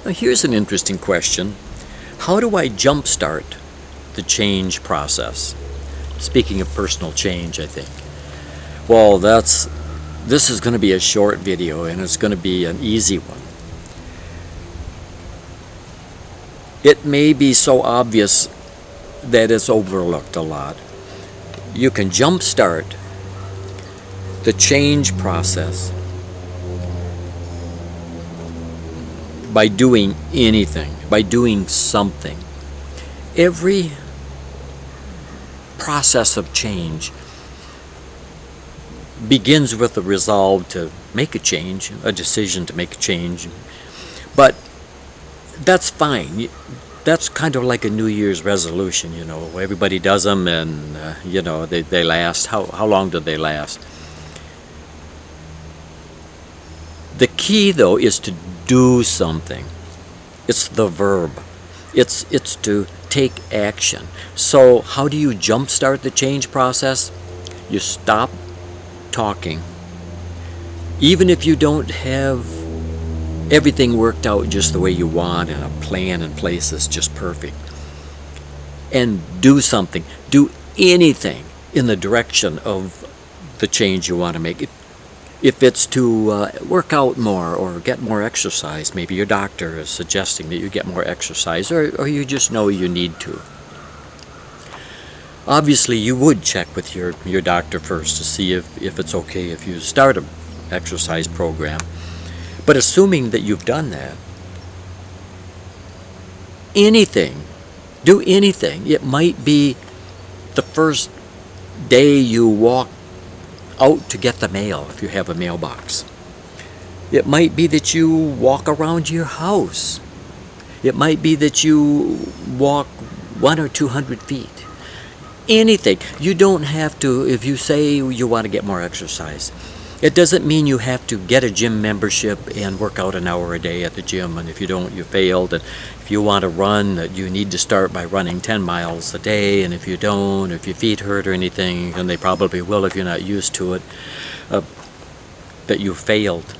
Now here's an interesting question. How do I jumpstart the change process? Speaking of personal change, I think. Well, this is going to be a short video, and it's going to be an easy one. It may be so obvious that it's overlooked a lot. You can jumpstart the change process by doing anything, by doing something. Every process of change begins with a resolve to make a change, a decision to make a change. But that's fine. That's kind of like a New Year's resolution, Everybody does them, and, they last. How long do they last? The key, though, is to do something. It's the verb. It's to take action. So how do you jumpstart the change process? You stop talking. Even if you don't have everything worked out just the way you want and a plan in place that's just perfect, and do something. Do anything in the direction of the change you want to make. If it's to work out more or get more exercise, maybe your doctor is suggesting that you get more exercise, or you just know you need to. Obviously, you would check with your doctor first to see if it's okay if you start an exercise program. But assuming that you've done that, do anything. It might be the first day you walk out to get the mail, if you have a mailbox. It might be that you walk around your house. It might be that you walk 100 or 200 feet. Anything. You don't have to, if you say you want to get more exercise, it doesn't mean you have to get a gym membership and work out an hour a day at the gym, and if you don't, you failed. And if you want to run, you need to start by running 10 miles a day, and if you don't, if your feet hurt or anything, and they probably will if you're not used to it, that you failed.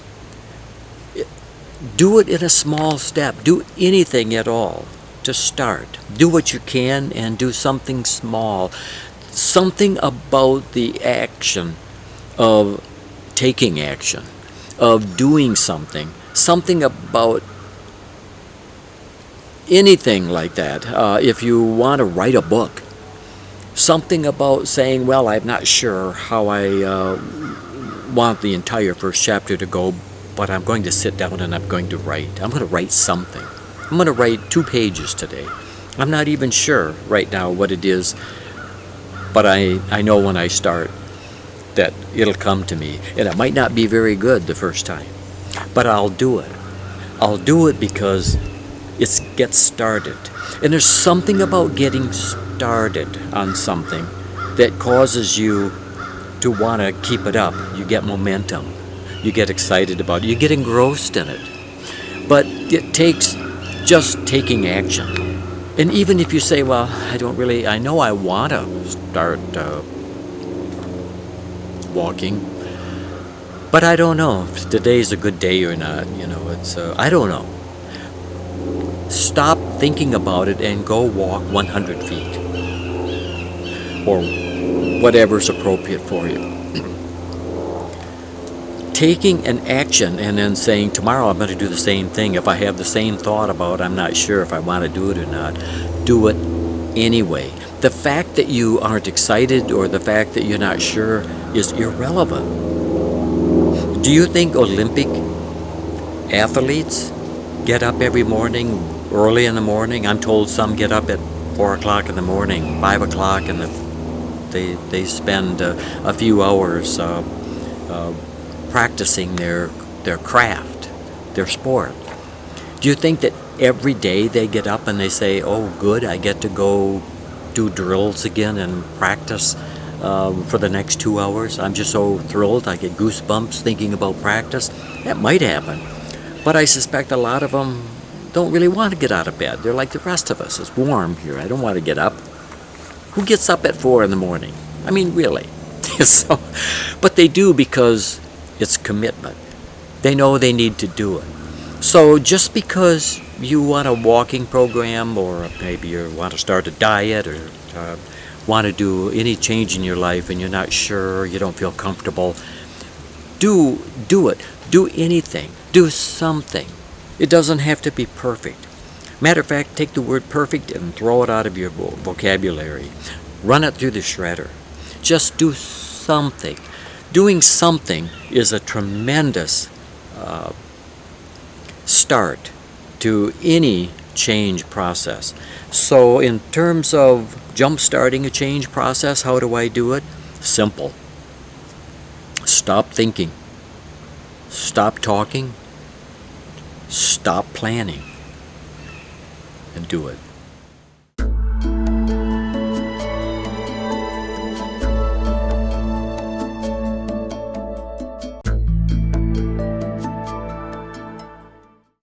Do it in a small step. Do anything at all to start. Do what you can and do something small. Something about the action of taking action, of doing something about anything like that. If you want to write a book, something about saying, well, I'm not sure how I want the entire first chapter to go, but I'm going to sit down and I'm going to write. I'm going to write something. I'm going to write 2 pages today. I'm not even sure right now what it is, but I know when I start that it'll come to me, and it might not be very good the first time, but I'll do it. I'll do it because it gets started. And there's something about getting started on something that causes you to want to keep it up. You get momentum. You get excited about it. You get engrossed in it. But it takes just taking action. And even if you say, well, I know I want to start walking, but I don't know if today's a good day or not. I don't know. Stop thinking about it and go walk 100 feet or whatever's appropriate for you. Taking an action and then saying, tomorrow I'm going to do the same thing. If I have the same thought about I'm not sure if I want to do it or not, do it anyway. The fact that you aren't excited or the fact that you're not sure is irrelevant. Do you think Olympic athletes get up every morning, early in the morning? I'm told some get up at 4 o'clock in the morning, 5 o'clock, and they spend a few hours practicing their craft, their sport. Do you think that every day they get up and they say, oh, good, I get to go do drills again and practice for the next 2 hours? I'm just so thrilled. I get goosebumps thinking about practice. That might happen. But I suspect a lot of them don't really want to get out of bed. They're like the rest of us. It's warm here. I don't want to get up. Who gets up at 4 in the morning? I mean, really. But they do because it's commitment. They know they need to do it. So just because you want a walking program, or maybe you want to start a diet, or want to do any change in your life and you're not sure, you don't feel comfortable, do it. Do anything. Do something. It doesn't have to be perfect. Matter of fact, take the word perfect and throw it out of your vocabulary. Run it through the shredder. Just do something. Doing something is a tremendous start to any change process. So in terms of jump-starting a change process, how do I do it? Simple. Stop thinking. Stop talking. Stop planning. And do it.